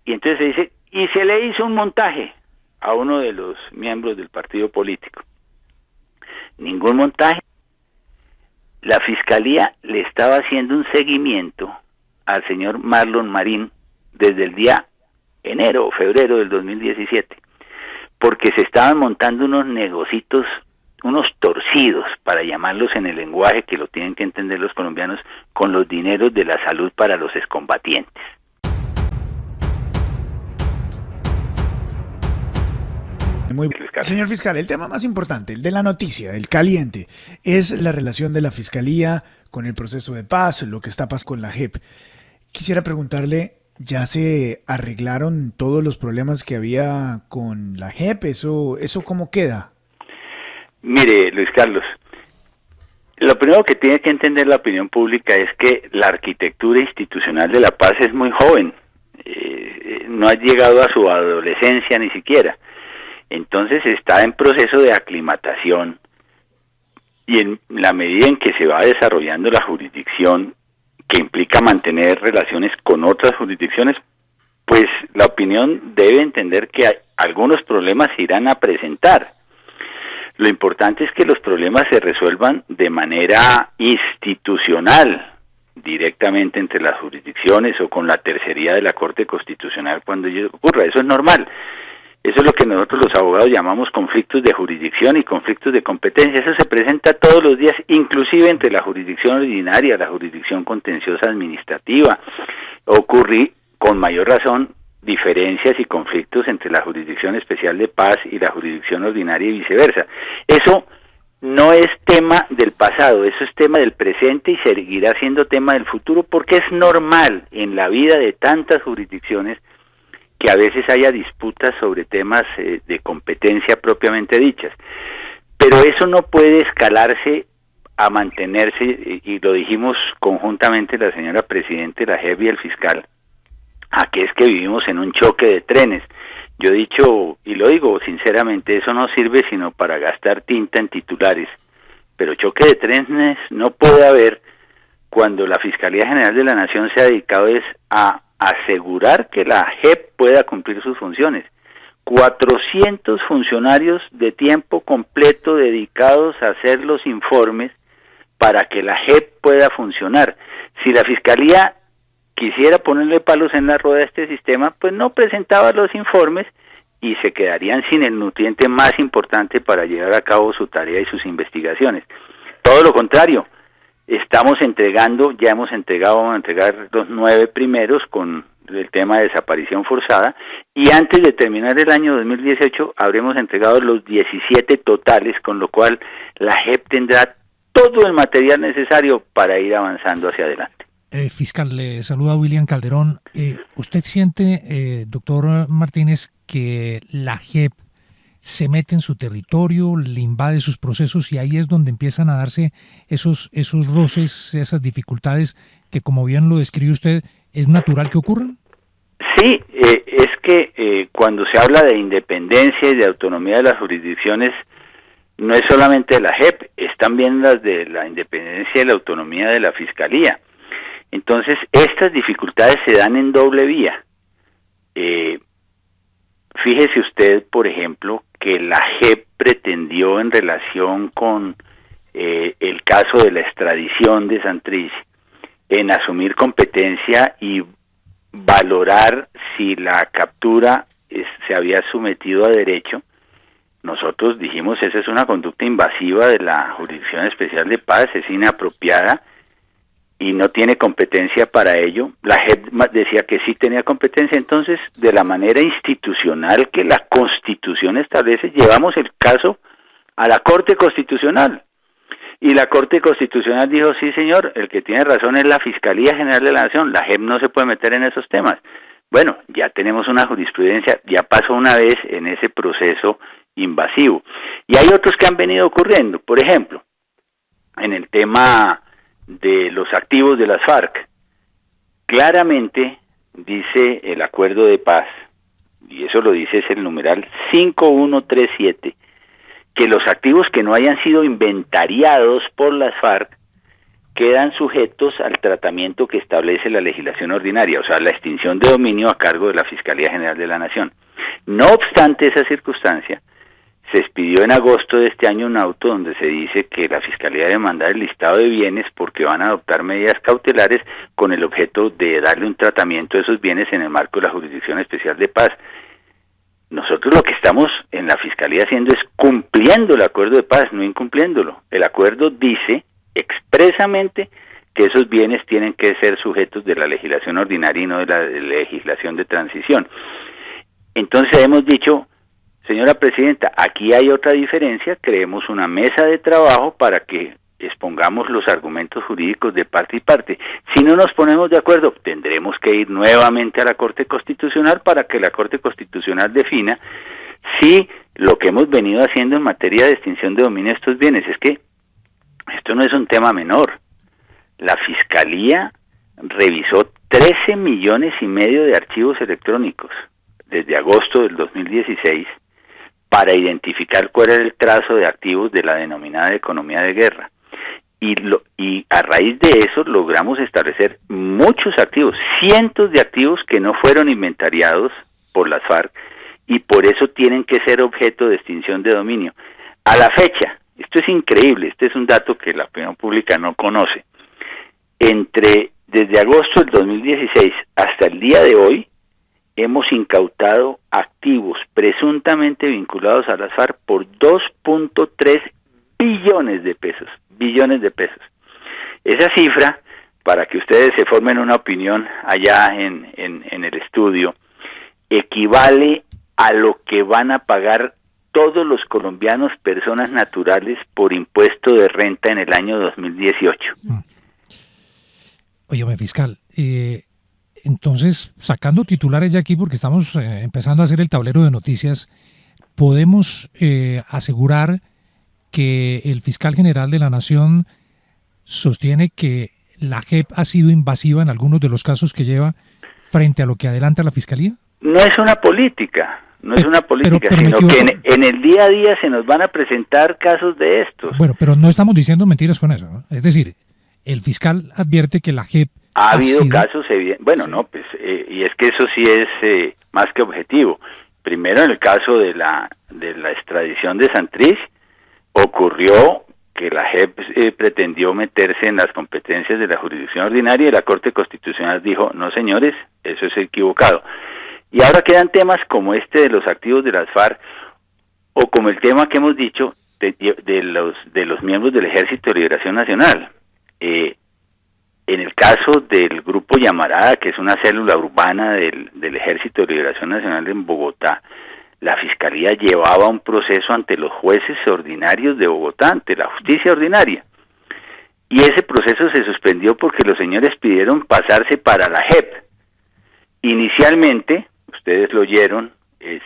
Y entonces se dice, y se le hizo un montaje a uno de los miembros del partido político. Ningún montaje. La fiscalía le estaba haciendo un seguimiento al señor Marlon Marín desde el día enero o febrero del 2017, porque se estaban montando unos negocitos, unos torcidos, para llamarlos en el lenguaje que lo tienen que entender los colombianos, con los dineros de la salud para los excombatientes. Muy bien. Señor fiscal, el tema más importante, el de la noticia, el caliente, es la relación de la fiscalía con el proceso de paz, lo que está pasando con la JEP. Quisiera preguntarle, ¿ya se arreglaron todos los problemas que había con la JEP? ¿Eso cómo queda? Mire, Luis Carlos, lo primero que tiene que entender la opinión pública es que la arquitectura institucional de la paz es muy joven, no ha llegado a su adolescencia ni siquiera. Entonces está en proceso de aclimatación, y en la medida en que se va desarrollando la jurisdicción, que implica mantener relaciones con otras jurisdicciones, pues la opinión debe entender que algunos problemas se irán a presentar. Lo importante es que los problemas se resuelvan de manera institucional, directamente entre las jurisdicciones o con la tercería de la Corte Constitucional cuando ello ocurra. Eso es normal. Eso es lo que nosotros los abogados llamamos conflictos de jurisdicción y conflictos de competencia. Eso se presenta todos los días, inclusive entre la jurisdicción ordinaria, la jurisdicción contenciosa administrativa. Ocurre con mayor razón diferencias y conflictos entre la Jurisdicción Especial de Paz y la Jurisdicción Ordinaria y viceversa. Eso no es tema del pasado, eso es tema del presente y seguirá siendo tema del futuro, porque es normal en la vida de tantas jurisdicciones que a veces haya disputas sobre temas de competencia propiamente dichas. Pero eso no puede escalarse a mantenerse, y lo dijimos conjuntamente la señora Presidente, la JEP y el fiscal, a que es que vivimos en un choque de trenes. Yo he dicho, y lo digo sinceramente, eso no sirve sino para gastar tinta en titulares, pero choque de trenes no puede haber cuando la Fiscalía General de la Nación se ha dedicado es a asegurar que la JEP pueda cumplir sus funciones. 400 funcionarios de tiempo completo dedicados a hacer los informes para que la JEP pueda funcionar. Si la Fiscalía quisiera ponerle palos en la rueda a este sistema, pues no presentaba los informes y se quedarían sin el nutriente más importante para llevar a cabo su tarea y sus investigaciones. Todo lo contrario, estamos entregando, ya hemos entregado, vamos a entregar los 9 primeros con el tema de desaparición forzada, y antes de terminar el año 2018 habremos entregado los 17 totales, con lo cual la JEP tendrá todo el material necesario para ir avanzando hacia adelante. Fiscal, le saluda William Calderón. ¿Usted siente, doctor Martínez, que la JEP se mete en su territorio, le invade sus procesos y ahí es donde empiezan a darse esos roces, esas dificultades que, como bien lo describe usted, es natural que ocurran? Sí, es que cuando se habla de independencia y de autonomía de las jurisdicciones, no es solamente de la JEP, es también las de la independencia y la autonomía de la Fiscalía. Entonces, estas dificultades se dan en doble vía. Fíjese usted, por ejemplo, que la JEP pretendió en relación con el caso de la extradición de Santrich, en asumir competencia y valorar si la captura se había sometido a derecho. Nosotros dijimos, esa es una conducta invasiva de la Jurisdicción Especial de Paz, es inapropiada y no tiene competencia para ello. La JEP decía que sí tenía competencia. Entonces, de la manera institucional que la Constitución establece, llevamos el caso a la Corte Constitucional. Y la Corte Constitucional dijo, sí señor, el que tiene razón es la Fiscalía General de la Nación, la JEP no se puede meter en esos temas. Bueno, ya tenemos una jurisprudencia, ya pasó una vez en ese proceso invasivo. Y hay otros que han venido ocurriendo, por ejemplo, en el tema de los activos de las FARC. Claramente dice el acuerdo de paz, y eso lo dice, es el numeral 5137, que los activos que no hayan sido inventariados por las FARC quedan sujetos al tratamiento que establece la legislación ordinaria, o sea, la extinción de dominio a cargo de la Fiscalía General de la Nación. No obstante esa circunstancia, se expidió en agosto de este año un auto donde se dice que la Fiscalía debe mandar el listado de bienes porque van a adoptar medidas cautelares con el objeto de darle un tratamiento a esos bienes en el marco de la Jurisdicción Especial de Paz. Nosotros lo que estamos en la Fiscalía haciendo es cumpliendo el acuerdo de paz, no incumpliéndolo. El acuerdo dice expresamente que esos bienes tienen que ser sujetos de la legislación ordinaria y no de la legislación de transición. Entonces hemos dicho, señora Presidenta, aquí hay otra diferencia, creemos una mesa de trabajo para que expongamos los argumentos jurídicos de parte y parte. Si no nos ponemos de acuerdo, tendremos que ir nuevamente a la Corte Constitucional para que la Corte Constitucional defina si lo que hemos venido haciendo en materia de extinción de dominio de estos bienes. Es que esto no es un tema menor. La Fiscalía revisó 13,5 millones de archivos electrónicos desde agosto del 2016 para identificar cuál era el trazo de activos de la denominada economía de guerra. Y a raíz de eso logramos establecer muchos activos, cientos de activos que no fueron inventariados por las FARC y por eso tienen que ser objeto de extinción de dominio. A la fecha, esto es increíble, este es un dato que la opinión pública no conoce, desde agosto del 2016 hasta el día de hoy, hemos incautado activos presuntamente vinculados a las FARC por 2.3 billones de pesos. Esa cifra, para que ustedes se formen una opinión allá en el estudio, equivale a lo que van a pagar todos los colombianos, personas naturales, por impuesto de renta en el año 2018. Óyeme, fiscal, entonces, sacando titulares ya aquí, porque estamos empezando a hacer el tablero de noticias, ¿podemos asegurar que el fiscal general de la Nación sostiene que la JEP ha sido invasiva en algunos de los casos que lleva frente a lo que adelanta la Fiscalía? No es una política, sino que en el día a día se nos van a presentar casos de estos. Bueno, pero no estamos diciendo mentiras con eso, ¿no? Es decir, el fiscal advierte que la JEP ha habido casos evidentes. Bueno, sí. No, pues, y es que eso sí es más que objetivo. Primero, en el caso de la extradición de Santrich, ocurrió que la JEP pretendió meterse en las competencias de la jurisdicción ordinaria y la Corte Constitucional dijo, no señores, eso es equivocado. Y ahora quedan temas como este de los activos de las FARC, o como el tema que hemos dicho de los miembros del Ejército de Liberación Nacional. En el caso del Grupo Llamarada, que es una célula urbana del Ejército de Liberación Nacional en Bogotá, la Fiscalía llevaba un proceso ante los jueces ordinarios de Bogotá, ante la justicia ordinaria. Y ese proceso se suspendió porque los señores pidieron pasarse para la JEP. Inicialmente, ustedes lo oyeron,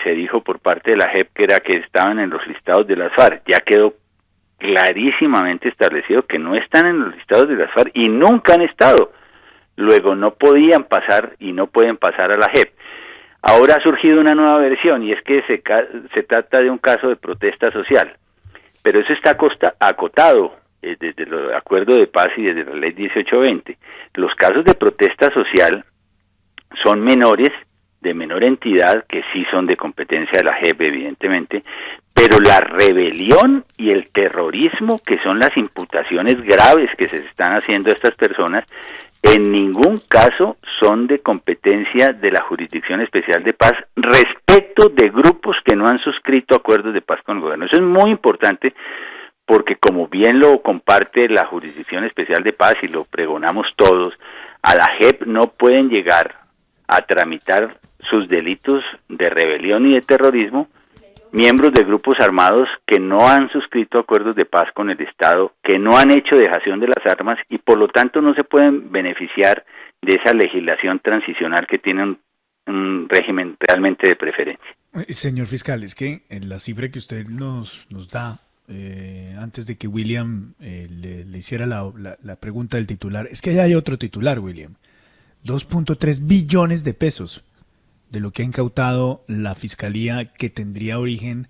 se dijo por parte de la JEP que estaban en los listados de las FARC. Ya quedó clarísimamente establecido que no están en los listados de las FARC y nunca han estado. Luego no podían pasar y no pueden pasar a la JEP. Ahora ha surgido una nueva versión y es que se trata de un caso de protesta social, pero eso está acotado desde el acuerdo de paz y desde la ley 1820. Los casos de protesta social son menores, de menor entidad, que sí son de competencia de la JEP, evidentemente, pero la rebelión y el terrorismo, que son las imputaciones graves que se están haciendo a estas personas, en ningún caso son de competencia de la Jurisdicción Especial de Paz respecto de grupos que no han suscrito acuerdos de paz con el gobierno. Eso es muy importante porque, como bien lo comparte la Jurisdicción Especial de Paz y lo pregonamos todos, a la JEP no pueden llegar a tramitar sus delitos de rebelión y de terrorismo miembros de grupos armados que no han suscrito acuerdos de paz con el Estado, que no han hecho dejación de las armas y por lo tanto no se pueden beneficiar de esa legislación transicional que tiene un régimen realmente de preferencia. Señor fiscal, es que en la cifra que usted nos da, antes de que William le hiciera la pregunta del titular, es que allá hay otro titular, William, 2.3 billones de pesos de lo que ha incautado la Fiscalía, que tendría origen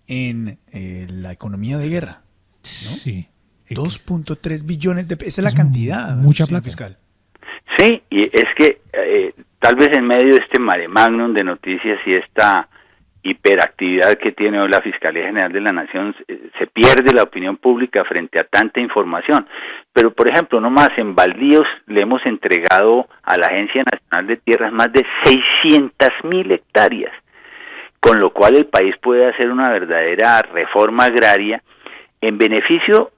en la economía de guerra, ¿no? Sí, 2.3 billones de pesos. Esa es la cantidad, mucha plata. Fiscal. Sí, y es que tal vez en medio de este mare magnum de noticias y esta hiperactividad que tiene hoy la Fiscalía General de la Nación, se pierde la opinión pública frente a tanta información. Pero, por ejemplo, nomás en baldíos le hemos entregado a la Agencia Nacional de Tierras más de 600.000 hectáreas, con lo cual el país puede hacer una verdadera reforma agraria en beneficio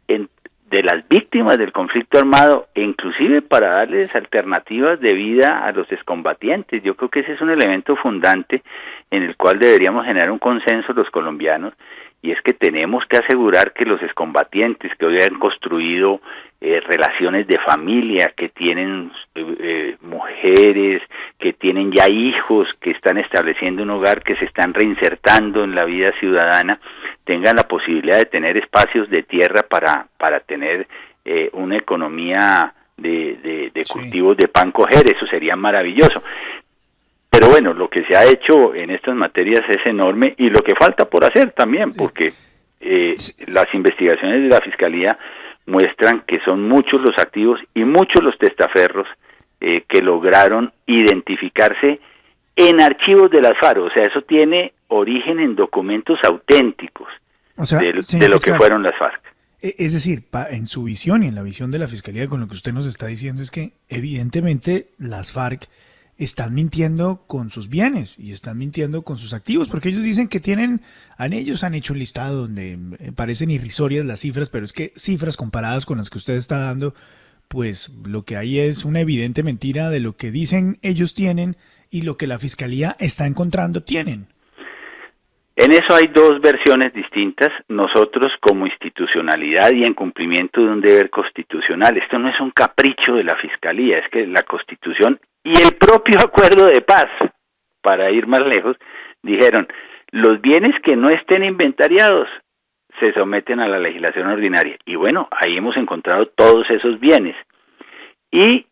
de las víctimas del conflicto armado, e inclusive para darles alternativas de vida a los excombatientes. Yo creo que ese es un elemento fundante en el cual deberíamos generar un consenso los colombianos, y es que tenemos que asegurar que los excombatientes que hoy han construido relaciones de familia, que tienen mujeres, que tienen ya hijos, que están estableciendo un hogar, que se están reinsertando en la vida ciudadana, tengan la posibilidad de tener espacios de tierra para tener una economía de cultivos de pan coger. Eso sería maravilloso. Pero bueno, lo que se ha hecho en estas materias es enorme, y lo que falta por hacer también, porque las investigaciones de la Fiscalía muestran que son muchos los activos y muchos los testaferros que lograron identificarse en archivos de las FARC. O sea, eso tiene origen en documentos auténticos, o sea, de lo que fueron las FARC. Es decir, en su visión y en la visión de la Fiscalía, con lo que usted nos está diciendo, es que evidentemente las FARC están mintiendo con sus bienes y están mintiendo con sus activos, porque ellos dicen que ellos han hecho un listado donde parecen irrisorias las cifras, pero es que cifras comparadas con las que usted está dando, pues lo que hay es una evidente mentira de lo que dicen ellos tienen y lo que la Fiscalía está encontrando tienen. En eso hay dos versiones distintas. Nosotros, como institucionalidad y en cumplimiento de un deber constitucional, esto no es un capricho de la Fiscalía, es que la Constitución y el propio acuerdo de paz, para ir más lejos, dijeron: los bienes que no estén inventariados se someten a la legislación ordinaria. Y bueno, ahí hemos encontrado todos esos bienes. Y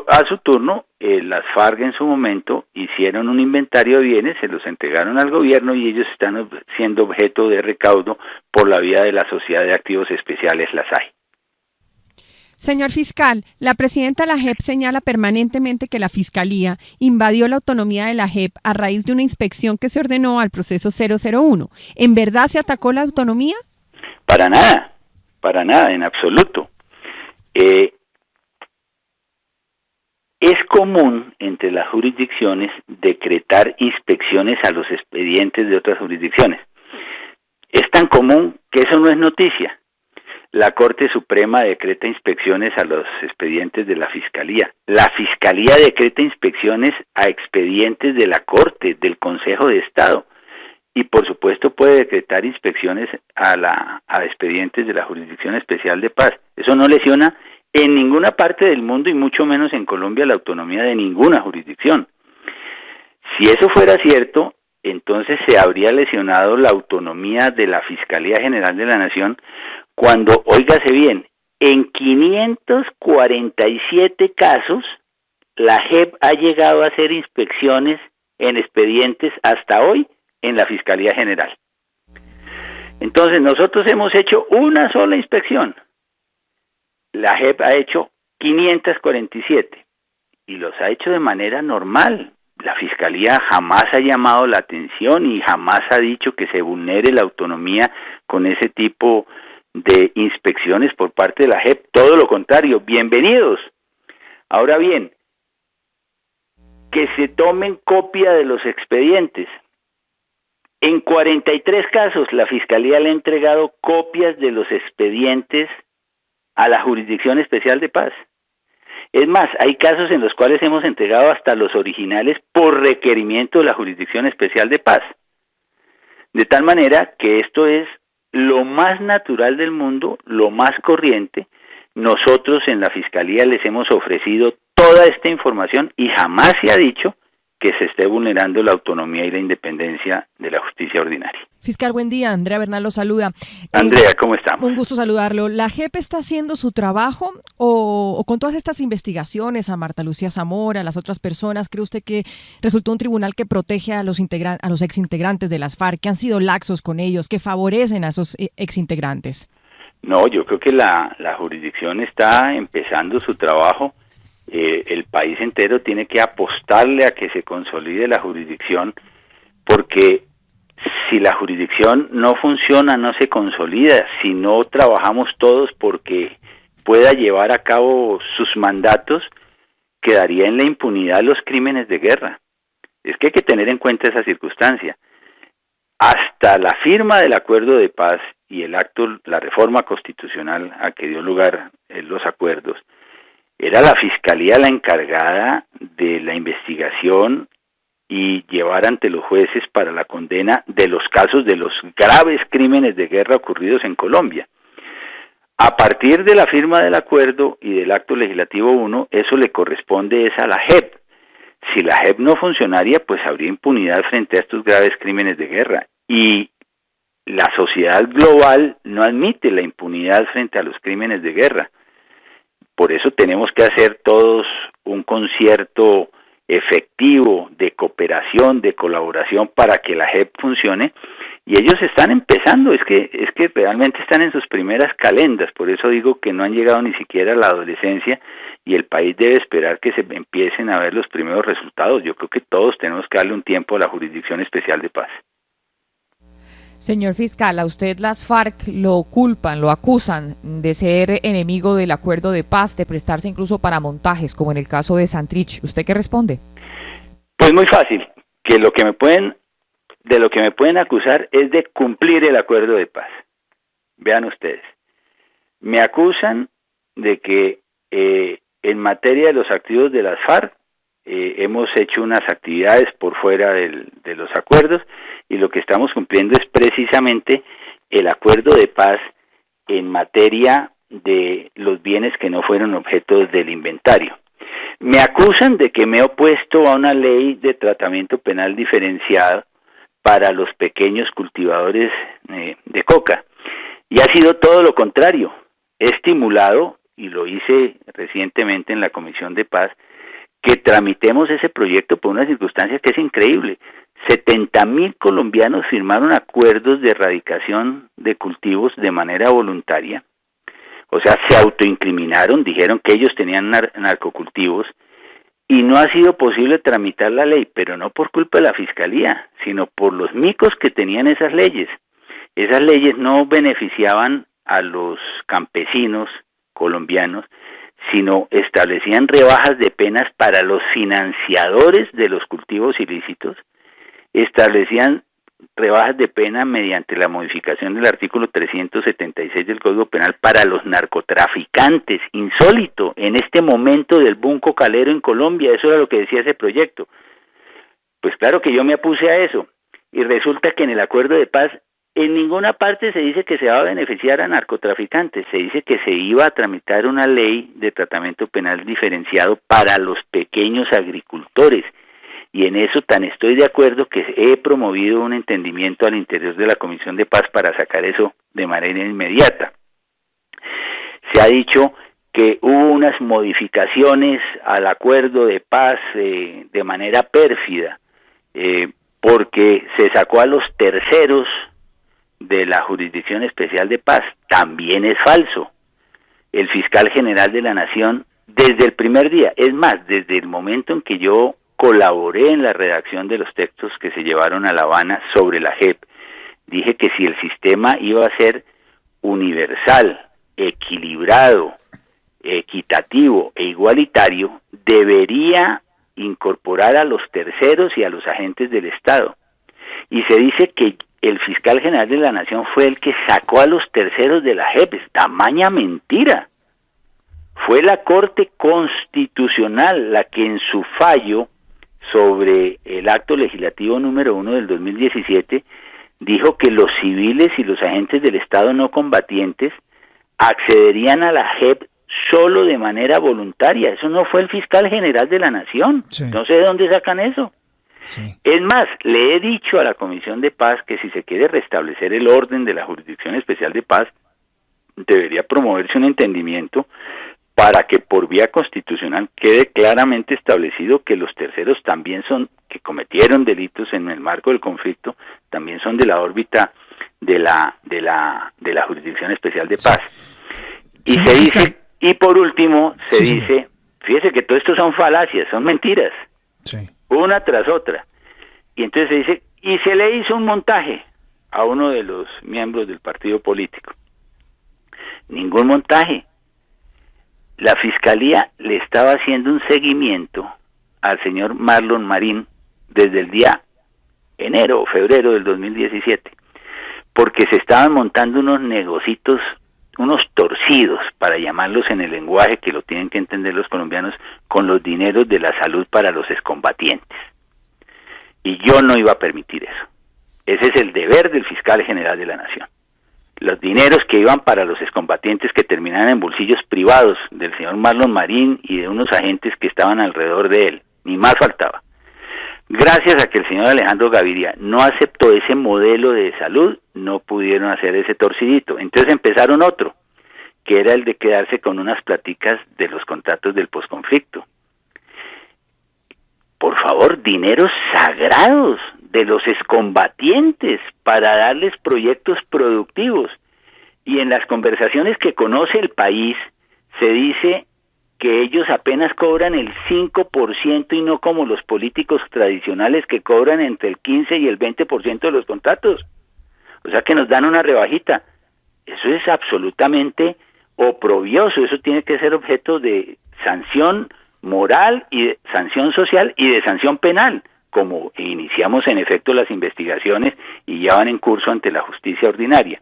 a su turno, las FARC en su momento hicieron un inventario de bienes, se los entregaron al gobierno, y ellos están siendo objeto de recaudo por la vía de la Sociedad de Activos Especiales, la SAE. Señor fiscal, la presidenta de la JEP señala permanentemente que la Fiscalía invadió la autonomía de la JEP a raíz de una inspección que se ordenó al proceso 001. ¿En verdad se atacó la autonomía? Para nada, en absoluto. Es común entre las jurisdicciones decretar inspecciones a los expedientes de otras jurisdicciones. Es tan común que eso no es noticia. La Corte Suprema decreta inspecciones a los expedientes de la Fiscalía. La Fiscalía decreta inspecciones a expedientes de la Corte, del Consejo de Estado. Y por supuesto puede decretar inspecciones a expedientes de la Jurisdicción Especial de Paz. Eso no lesiona en ninguna parte del mundo, y mucho menos en Colombia, la autonomía de ninguna jurisdicción. Si eso fuera cierto, entonces se habría lesionado la autonomía de la Fiscalía General de la Nación, cuando, óigase bien, en 547 casos la JEP ha llegado a hacer inspecciones en expedientes hasta hoy en la Fiscalía General. Entonces nosotros hemos hecho una sola inspección. La JEP ha hecho 547 y los ha hecho de manera normal. La Fiscalía jamás ha llamado la atención y jamás ha dicho que se vulnere la autonomía con ese tipo de inspecciones por parte de la JEP. Todo lo contrario, bienvenidos. Ahora bien, que se tomen copia de los expedientes. En 43 casos la Fiscalía le ha entregado copias de los expedientes a la Jurisdicción Especial de Paz. Es más, hay casos en los cuales hemos entregado hasta los originales por requerimiento de la Jurisdicción Especial de Paz. De tal manera que esto es lo más natural del mundo, lo más corriente. Nosotros en la Fiscalía les hemos ofrecido toda esta información y jamás se ha dicho que se esté vulnerando la autonomía y la independencia de la justicia ordinaria. Fiscal, buen día. Andrea Bernal lo saluda. Andrea, ¿cómo estamos? Un gusto saludarlo. ¿La JEP está haciendo su trabajo o con todas estas investigaciones a Marta Lucía Zamora, a las otras personas, cree usted que resultó un tribunal que protege a los exintegrantes de las FARC, que han sido laxos con ellos, que favorecen a esos exintegrantes? No, yo creo que la jurisdicción está empezando su trabajo. El país entero tiene que apostarle a que se consolide la jurisdicción, porque si la jurisdicción no funciona, no se consolida, si no trabajamos todos porque pueda llevar a cabo sus mandatos, quedaría en la impunidad los crímenes de guerra. Es que hay que tener en cuenta esa circunstancia. Hasta la firma del acuerdo de paz y el acto, la reforma constitucional a que dio lugar los acuerdos, era la Fiscalía la encargada de la investigación y llevar ante los jueces para la condena de los casos de los graves crímenes de guerra ocurridos en Colombia. A partir de la firma del acuerdo y del acto legislativo 1, eso le corresponde es a la JEP. Si la JEP no funcionaría, pues habría impunidad frente a estos graves crímenes de guerra. Y la sociedad global no admite la impunidad frente a los crímenes de guerra. Por eso tenemos que hacer todos un concierto efectivo de cooperación, de colaboración para que la JEP funcione, y ellos están empezando, es que realmente están en sus primeras calendas, por eso digo que no han llegado ni siquiera a la adolescencia y el país debe esperar que se empiecen a ver los primeros resultados. Yo creo que todos tenemos que darle un tiempo a la Jurisdicción Especial de Paz. Señor fiscal, a usted las FARC lo culpan, lo acusan de ser enemigo del acuerdo de paz, de prestarse incluso para montajes, como en el caso de Santrich. ¿Usted qué responde? Pues muy fácil, que de lo que me pueden acusar es de cumplir el acuerdo de paz. Vean ustedes, me acusan de que en materia de los activos de las FARC hemos hecho unas actividades por fuera de los acuerdos, y lo que estamos cumpliendo es precisamente el acuerdo de paz en materia de los bienes que no fueron objeto del inventario. Me acusan de que me he opuesto a una ley de tratamiento penal diferenciado para los pequeños cultivadores de coca, y ha sido todo lo contrario. He estimulado, y lo hice recientemente en la Comisión de Paz, que tramitemos ese proyecto por una circunstancia que es increíble. 70,000 colombianos firmaron acuerdos de erradicación de cultivos de manera voluntaria, o sea, se autoincriminaron, dijeron que ellos tenían narcocultivos, y no ha sido posible tramitar la ley, pero no por culpa de la Fiscalía, sino por los micos que tenían esas leyes. Esas leyes no beneficiaban a los campesinos colombianos, sino establecían rebajas de penas para los financiadores de los cultivos ilícitos, establecían rebajas de pena mediante la modificación del artículo 376 del Código Penal para los narcotraficantes, insólito en este momento del boom cocalero en Colombia. Eso era lo que decía ese proyecto. Pues claro que yo me opuse a eso, y resulta que en el acuerdo de paz en ninguna parte se dice que se va a beneficiar a narcotraficantes, se dice que se iba a tramitar una ley de tratamiento penal diferenciado para los pequeños agricultores. Y en eso tan estoy de acuerdo que he promovido un entendimiento al interior de la Comisión de Paz para sacar eso de manera inmediata. Se ha dicho que hubo unas modificaciones al acuerdo de paz de manera pérfida, porque se sacó a los terceros de la Jurisdicción Especial de Paz. También es falso. El fiscal general de la Nación, desde el primer día, es más, desde el momento en que yo colaboré en la redacción de los textos que se llevaron a La Habana sobre la JEP, dije que si el sistema iba a ser universal, equilibrado, equitativo e igualitario, debería incorporar a los terceros y a los agentes del Estado. Y se dice que el fiscal general de la Nación fue el que sacó a los terceros de la JEP. Es tamaña mentira. Fue la Corte Constitucional la que en su fallo sobre el acto legislativo número 1 del 2017 dijo que los civiles y los agentes del Estado no combatientes accederían a la JEP solo de manera voluntaria. Eso no fue el fiscal general de la Nación. Sí. No sé de dónde sacan eso. Sí. Es más, le he dicho a la Comisión de Paz que si se quiere restablecer el orden de la Jurisdicción Especial de Paz, debería promoverse un entendimiento para que por vía constitucional quede claramente establecido que los terceros también son, que cometieron delitos en el marco del conflicto, también son de la órbita de la Jurisdicción Especial de Paz. Y se dice, y por último se dice, fíjese que todo esto son falacias, son mentiras, una tras otra. Y entonces se dice, y se le hizo un montaje a uno de los miembros del partido político. Ningún montaje. La Fiscalía le estaba haciendo un seguimiento al señor Marlon Marín desde el día enero o febrero del 2017, porque se estaban montando unos negocitos, unos torcidos, para llamarlos en el lenguaje que lo tienen que entender los colombianos, con los dineros de la salud para los excombatientes. Y yo no iba a permitir eso. Ese es el deber del fiscal general de la Nación. Los dineros que iban para los excombatientes que terminaban en bolsillos privados del señor Marlon Marín y de unos agentes que estaban alrededor de él, ni más faltaba. Gracias a que el señor Alejandro Gaviria no aceptó ese modelo de salud, no pudieron hacer ese torcidito. Entonces empezaron otro, que era el de quedarse con unas platicas de los contratos del posconflicto. Por favor, dineros sagrados de los excombatientes para darles proyectos productivos. Y en las conversaciones que conoce el país, se dice que ellos apenas cobran el 5% y no como los políticos tradicionales que cobran entre el 15 y el 20% de los contratos. O sea que nos dan una rebajita. Eso es absolutamente oprobioso, eso tiene que ser objeto de sanción moral y de sanción social y de sanción penal, como iniciamos en efecto las investigaciones y ya van en curso ante la justicia ordinaria.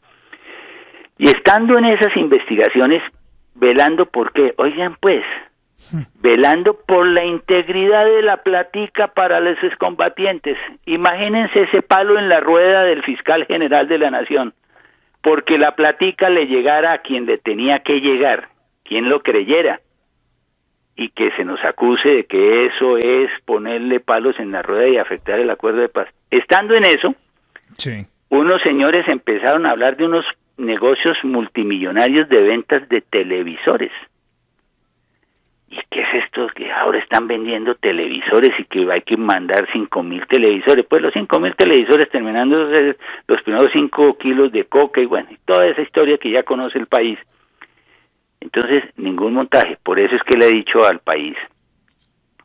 Y estando en esas investigaciones, velando por qué, oigan pues, velando por la integridad de la platica para los excombatientes. Imagínense ese palo en la rueda del fiscal general de la Nación, porque la platica le llegara a quien le tenía que llegar, quien lo creyera, y que se nos acuse de que eso es ponerle palos en la rueda y afectar el acuerdo de paz. Estando en eso, unos señores empezaron a hablar de unos negocios multimillonarios de ventas de televisores. ¿Y qué es esto? Que ahora están vendiendo televisores y que hay que mandar 5.000 televisores. Pues los 5.000 televisores terminando los primeros 5 kilos de coca y bueno, y toda esa historia que ya conoce el país. Entonces, ningún montaje. Por eso es que le he dicho al país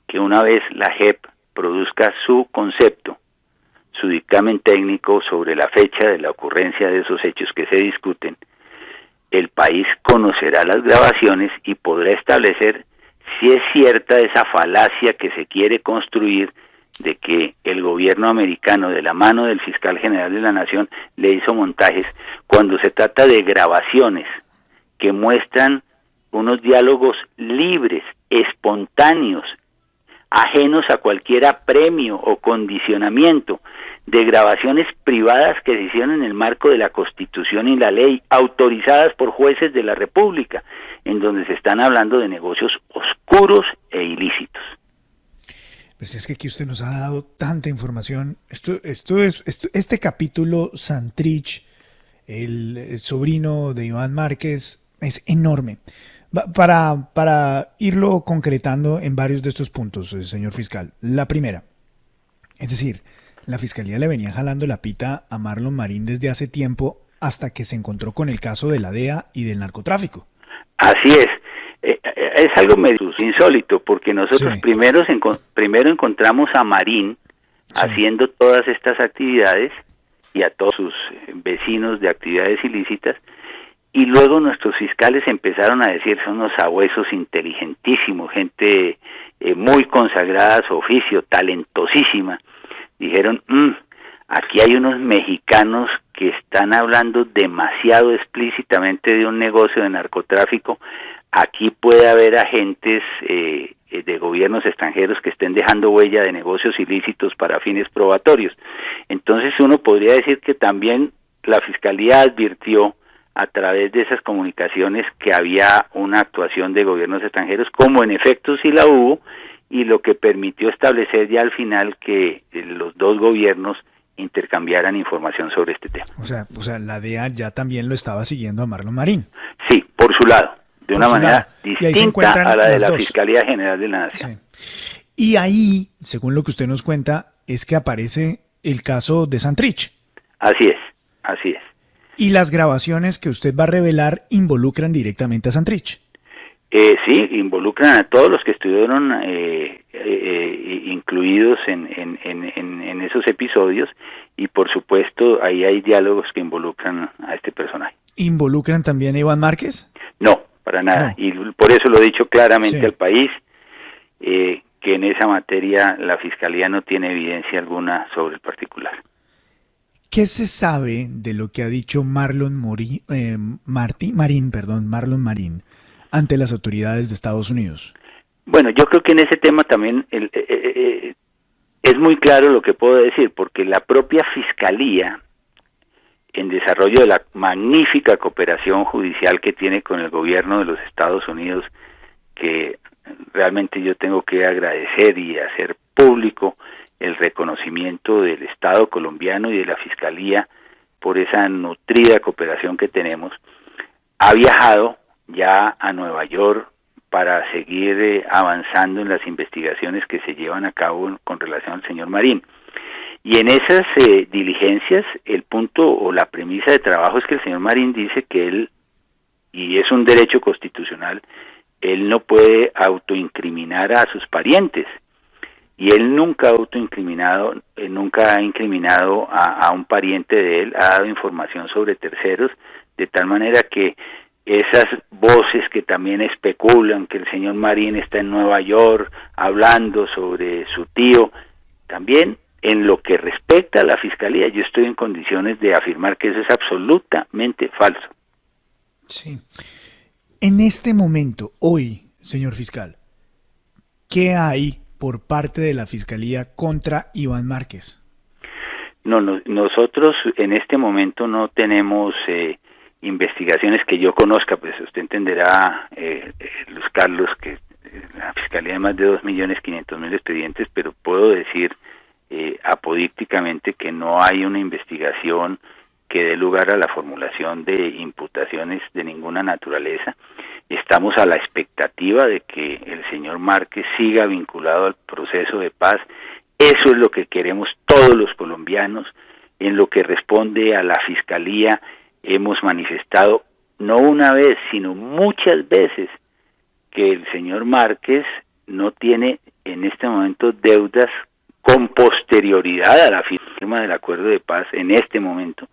que una vez la JEP produzca su concepto, su dictamen técnico sobre la fecha de la ocurrencia de esos hechos que se discuten, el país conocerá las grabaciones y podrá establecer si es cierta esa falacia que se quiere construir de que el gobierno americano, de la mano del fiscal general de la Nación, le hizo montajes, cuando se trata de grabaciones que muestran unos diálogos libres, espontáneos, ajenos a cualquier apremio o condicionamiento, de grabaciones privadas que se hicieron en el marco de la Constitución y la ley, autorizadas por jueces de la República, en donde se están hablando de negocios oscuros e ilícitos. Pues es que aquí usted nos ha dado tanta información. Este capítulo, Santrich, el sobrino de Iván Márquez, es enorme. Para irlo concretando en varios de estos puntos, señor fiscal. La primera, es decir, la Fiscalía le venía jalando la pita a Marlon Marín desde hace tiempo hasta que se encontró con el caso de la DEA y del narcotráfico. Así es. Es algo medio insólito, porque nosotros primero encontramos a Marín haciendo todas estas actividades y a todos sus vecinos de actividades ilícitas, y luego nuestros fiscales empezaron a decir, son unos sabuesos inteligentísimos, gente muy consagrada a su oficio, talentosísima. Dijeron, aquí hay unos mexicanos que están hablando demasiado explícitamente de un negocio de narcotráfico. Aquí puede haber agentes de gobiernos extranjeros que estén dejando huella de negocios ilícitos para fines probatorios. Entonces uno podría decir que también la Fiscalía advirtió a través de esas comunicaciones que había una actuación de gobiernos extranjeros, como en efecto sí la hubo, y lo que permitió establecer ya al final que los dos gobiernos intercambiaran información sobre este tema. O sea, la DEA ya también lo estaba siguiendo a Marlon Marín. Sí, por su lado, de una manera distinta a la de la Fiscalía General de la Nación. Sí. Y ahí, según lo que usted nos cuenta, es que aparece el caso de Santrich. Así es. Así es. ¿Y las grabaciones que usted va a revelar involucran directamente a Santrich? Sí, involucran a todos los que estuvieron incluidos en esos episodios, y por supuesto ahí hay diálogos que involucran a este personaje. ¿Involucran también a Iván Márquez? No, para nada, No. y por eso lo he dicho claramente Sí. al país, que en esa materia la Fiscalía no tiene evidencia alguna sobre el particular. ¿Qué se sabe de lo que ha dicho Marlon Marín ante las autoridades de Estados Unidos? Bueno, yo creo que en ese tema también es muy claro lo que puedo decir, porque la propia Fiscalía, en desarrollo de la magnífica cooperación judicial que tiene con el gobierno de los Estados Unidos, que realmente yo tengo que agradecer y hacer público el reconocimiento del Estado colombiano y de la Fiscalía por esa nutrida cooperación que tenemos, ha viajado ya a Nueva York para seguir avanzando en las investigaciones que se llevan a cabo con relación al señor Marín. Y en esas diligencias, el punto o la premisa de trabajo es que el señor Marín dice que él, y es un derecho constitucional, él no puede autoincriminar a sus parientes. Y él nunca nunca ha incriminado a un pariente de él, ha dado información sobre terceros, de tal manera que esas voces que también especulan que el señor Marín está en Nueva York hablando sobre su tío, también en lo que respecta a la Fiscalía, yo estoy en condiciones de afirmar que eso es absolutamente falso. Sí. En este momento, hoy, señor fiscal, ¿qué hay por parte de la Fiscalía contra Iván Márquez? No, nosotros en este momento no tenemos investigaciones que yo conozca, pues usted entenderá, Luis Carlos, que la Fiscalía hay más de 2.500.000 expedientes, pero puedo decir apodícticamente que no hay una investigación que dé lugar a la formulación de imputaciones de ninguna naturaleza. Estamos a la expectativa de que el señor Márquez siga vinculado al proceso de paz. Eso es lo que queremos todos los colombianos. En lo que responde a la Fiscalía, hemos manifestado no una vez, sino muchas veces, que el señor Márquez no tiene en este momento deudas con posterioridad a la firma del acuerdo de paz en este momento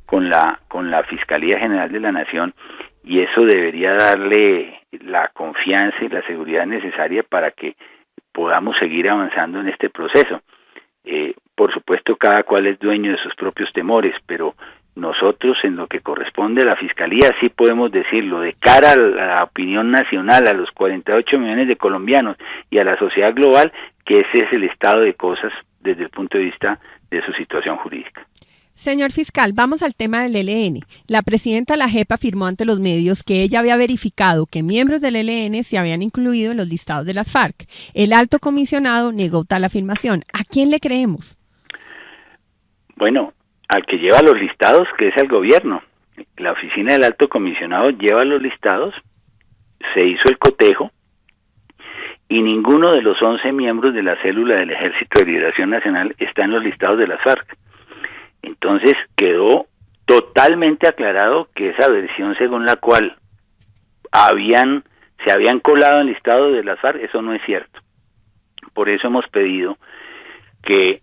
con la Fiscalía General de la Nación, y eso debería darle la confianza y la seguridad necesaria para que podamos seguir avanzando en este proceso. Por supuesto, cada cual es dueño de sus propios temores, pero nosotros, en lo que corresponde a la Fiscalía, sí podemos decirlo, de cara a la opinión nacional, a los 48 millones de colombianos y a la sociedad global, que ese es el estado de cosas desde el punto de vista de su situación jurídica. Señor fiscal, vamos al tema del ELN. La presidenta de la JEP afirmó ante los medios que ella había verificado que miembros del ELN se habían incluido en los listados de las FARC. El alto comisionado negó tal afirmación. ¿A quién le creemos? Bueno, al que lleva los listados, que es el gobierno. La oficina del alto comisionado lleva los listados, se hizo el cotejo, y ninguno de los 11 miembros de la célula del Ejército de Liberación Nacional está en los listados de las FARC. Entonces quedó totalmente aclarado que esa versión según la cual se habían colado en el listado de las FARC, eso no es cierto. Por eso hemos pedido que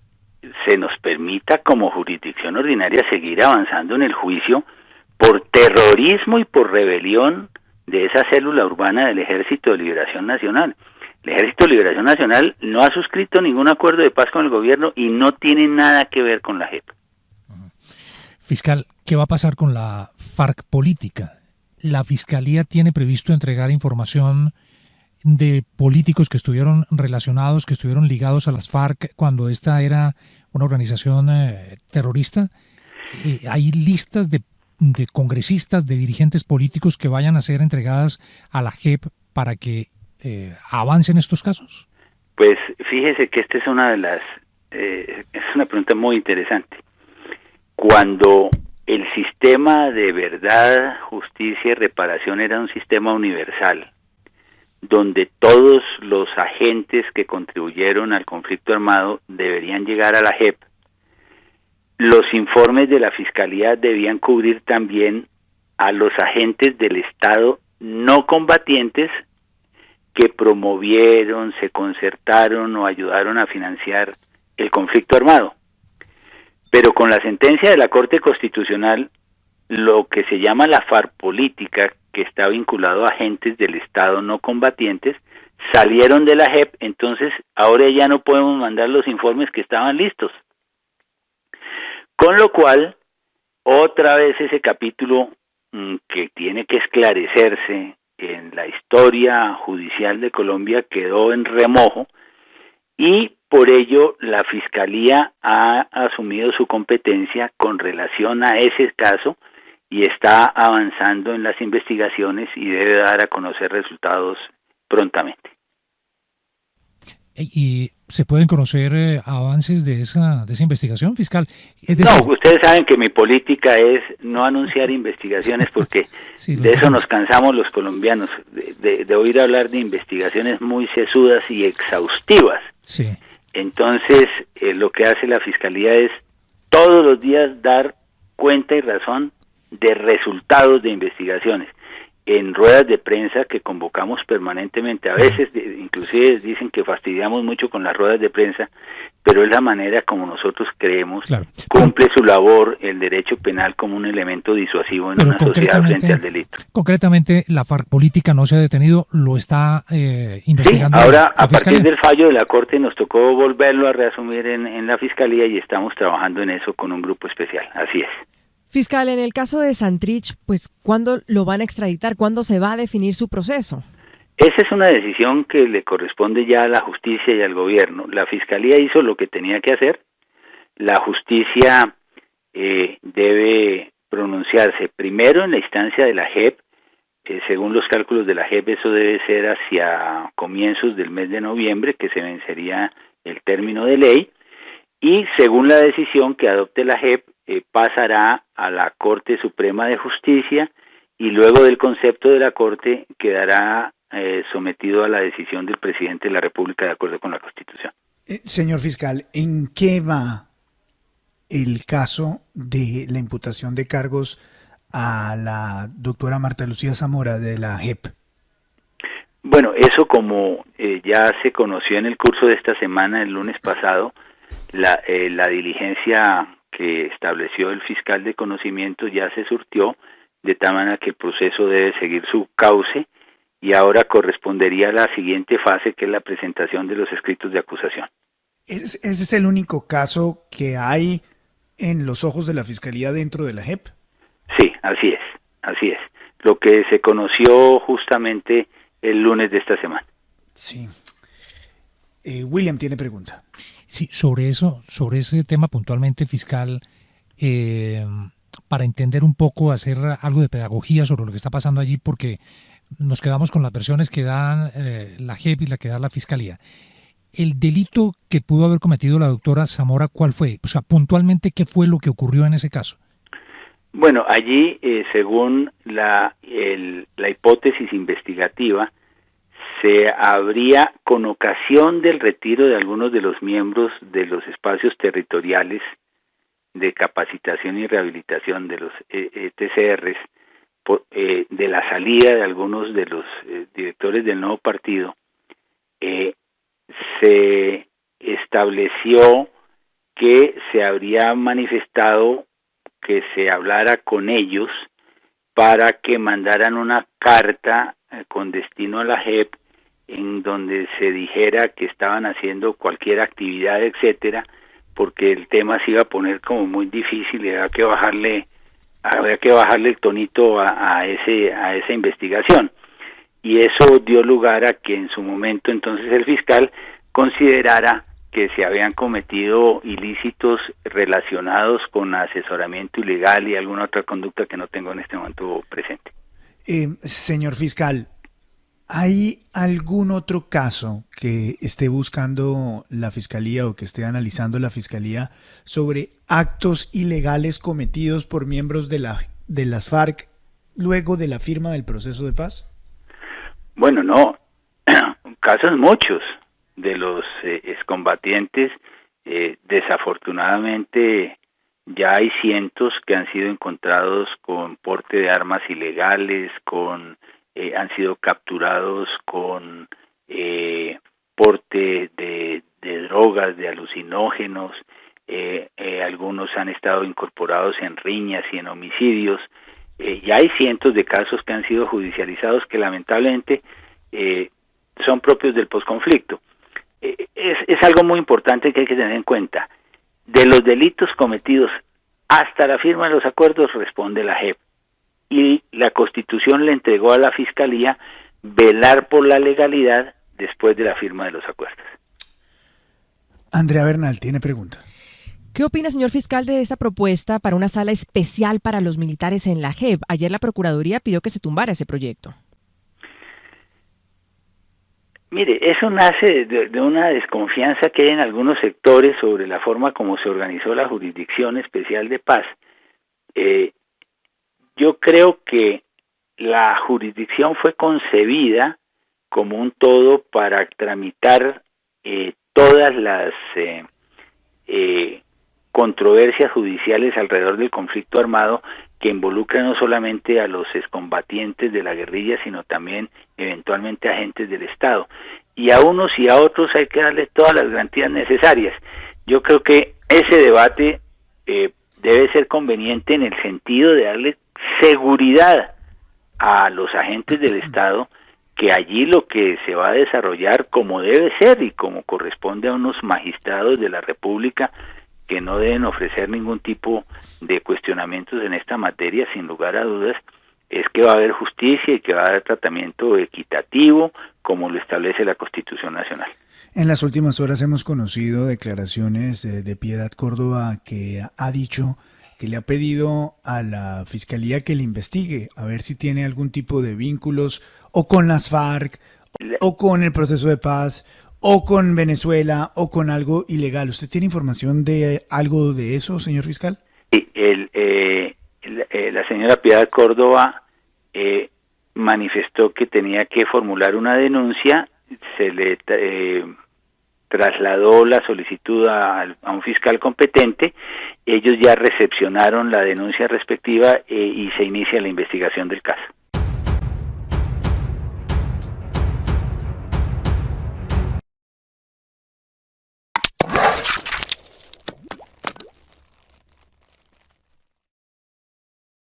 se nos permita como jurisdicción ordinaria seguir avanzando en el juicio por terrorismo y por rebelión de esa célula urbana del Ejército de Liberación Nacional. El Ejército de Liberación Nacional no ha suscrito ningún acuerdo de paz con el gobierno y no tiene nada que ver con la JEP. Fiscal, ¿qué va a pasar con la FARC política? ¿La Fiscalía tiene previsto entregar información de políticos que estuvieron relacionados, que estuvieron ligados a las FARC cuando esta era una organización terrorista? ¿Hay listas de congresistas, de dirigentes políticos que vayan a ser entregadas a la JEP para que avancen estos casos? Pues fíjese que esta es una pregunta muy interesante. Cuando el sistema de verdad, justicia y reparación era un sistema universal, donde todos los agentes que contribuyeron al conflicto armado deberían llegar a la JEP, los informes de la Fiscalía debían cubrir también a los agentes del Estado no combatientes que promovieron, se concertaron o ayudaron a financiar el conflicto armado. Pero con la sentencia de la Corte Constitucional, lo que se llama la FARC política, que está vinculado a agentes del Estado no combatientes, salieron de la JEP, entonces ahora ya no podemos mandar los informes que estaban listos. Con lo cual, otra vez ese capítulo que tiene que esclarecerse en la historia judicial de Colombia quedó en remojo, y por ello la Fiscalía ha asumido su competencia con relación a ese caso y está avanzando en las investigaciones y debe dar a conocer resultados prontamente. ¿Y se pueden conocer avances de esa investigación, fiscal? No, ustedes saben que mi política es no anunciar investigaciones porque sí, de eso nos cansamos los colombianos, de oír hablar de investigaciones muy sesudas y exhaustivas. Sí. Entonces, lo que hace la Fiscalía es todos los días dar cuenta y razón de resultados de investigaciones. En ruedas de prensa que convocamos permanentemente, a veces inclusive dicen que fastidiamos mucho con las ruedas de prensa, pero es la manera como nosotros creemos, claro, cumple su labor el derecho penal como un elemento disuasivo en una sociedad frente al delito. Concretamente, la FARC política no se ha detenido, lo está investigando. Sí, ahora a partir del fallo de la Corte nos tocó volverlo a reasumir en la Fiscalía y estamos trabajando en eso con un grupo especial, así es. Fiscal, en el caso de Santrich, pues, ¿cuándo lo van a extraditar? ¿Cuándo se va a definir su proceso? Esa es una decisión que le corresponde ya a la justicia y al gobierno. La Fiscalía hizo lo que tenía que hacer. La justicia debe pronunciarse primero en la instancia de la JEP. Según los cálculos de la JEP, eso debe ser hacia comienzos del mes de noviembre, que se vencería el término de ley. Y según la decisión que adopte la JEP, pasará a la Corte Suprema de Justicia y luego del concepto de la Corte quedará sometido a la decisión del presidente de la República de acuerdo con la Constitución. Señor fiscal, ¿en qué va el caso de la imputación de cargos a la doctora Marta Lucía Zamora de la JEP? Bueno, eso como ya se conoció en el curso de esta semana, el lunes pasado, la diligencia que estableció el fiscal de conocimiento ya se surtió, de tal manera que el proceso debe seguir su cauce y ahora correspondería a la siguiente fase, que es la presentación de los escritos de acusación. ¿Ese es el único caso que hay en los ojos de la Fiscalía dentro de la JEP? Sí, así es. Lo que se conoció justamente el lunes de esta semana. Sí. William tiene pregunta. Sí, sobre ese tema puntualmente, fiscal, para entender un poco, hacer algo de pedagogía sobre lo que está pasando allí, porque nos quedamos con las versiones que dan la JEP y la que da la Fiscalía. ¿El delito que pudo haber cometido la doctora Zamora, cuál fue? O sea, puntualmente, ¿qué fue lo que ocurrió en ese caso? Bueno, allí, según la hipótesis investigativa, se habría, con ocasión del retiro de algunos de los miembros de los espacios territoriales de capacitación y rehabilitación de los ETCRs, de la salida de algunos de los directores del nuevo partido, se estableció que se habría manifestado que se hablara con ellos para que mandaran una carta con destino a la JEP en donde se dijera que estaban haciendo cualquier actividad, etcétera, porque el tema se iba a poner como muy difícil y había que bajarle el tonito a esa investigación. Y eso dio lugar a que en su momento entonces el fiscal considerara que se habían cometido ilícitos relacionados con asesoramiento ilegal y alguna otra conducta que no tengo en este momento presente. Señor fiscal, ¿hay algún otro caso que esté buscando la Fiscalía o que esté analizando la Fiscalía sobre actos ilegales cometidos por miembros de las FARC luego de la firma del proceso de paz? Bueno, no, casos muchos de los excombatientes desafortunadamente ya hay cientos que han sido encontrados con porte de armas ilegales, han sido capturados con porte de drogas, de alucinógenos, algunos han estado incorporados en riñas y en homicidios. Ya hay cientos de casos que han sido judicializados que lamentablemente son propios del posconflicto. Es algo muy importante que hay que tener en cuenta. De los delitos cometidos hasta la firma de los acuerdos responde la JEP, y la Constitución le entregó a la Fiscalía velar por la legalidad después de la firma de los acuerdos. Andrea Bernal tiene pregunta. ¿Qué opina, señor fiscal, de esta propuesta para una sala especial para los militares en la JEP? Ayer la Procuraduría pidió que se tumbara ese proyecto. Mire, eso nace de una desconfianza que hay en algunos sectores sobre la forma como se organizó la Jurisdicción Especial de Paz. Yo creo que la jurisdicción fue concebida como un todo para tramitar todas las controversias judiciales alrededor del conflicto armado que involucran no solamente a los excombatientes de la guerrilla, sino también eventualmente agentes del Estado. Y a unos y a otros hay que darles todas las garantías necesarias. Yo creo que ese debate debe ser conveniente en el sentido de darle seguridad a los agentes del Estado, que allí lo que se va a desarrollar como debe ser y como corresponde a unos magistrados de la República, que no deben ofrecer ningún tipo de cuestionamientos en esta materia, sin lugar a dudas, es que va a haber justicia y que va a haber tratamiento equitativo, como lo establece la Constitución Nacional. En las últimas horas hemos conocido declaraciones de Piedad Córdoba, que ha dicho que le ha pedido a la Fiscalía que le investigue, a ver si tiene algún tipo de vínculos o con las FARC, o con el proceso de paz, o con Venezuela, o con algo ilegal. ¿Usted tiene información de algo de eso, señor fiscal? Sí, la señora Piedad Córdoba manifestó que tenía que formular una denuncia. Se le trasladó la solicitud a un fiscal competente. Ellos ya recepcionaron la denuncia respectiva y se inicia la investigación del caso.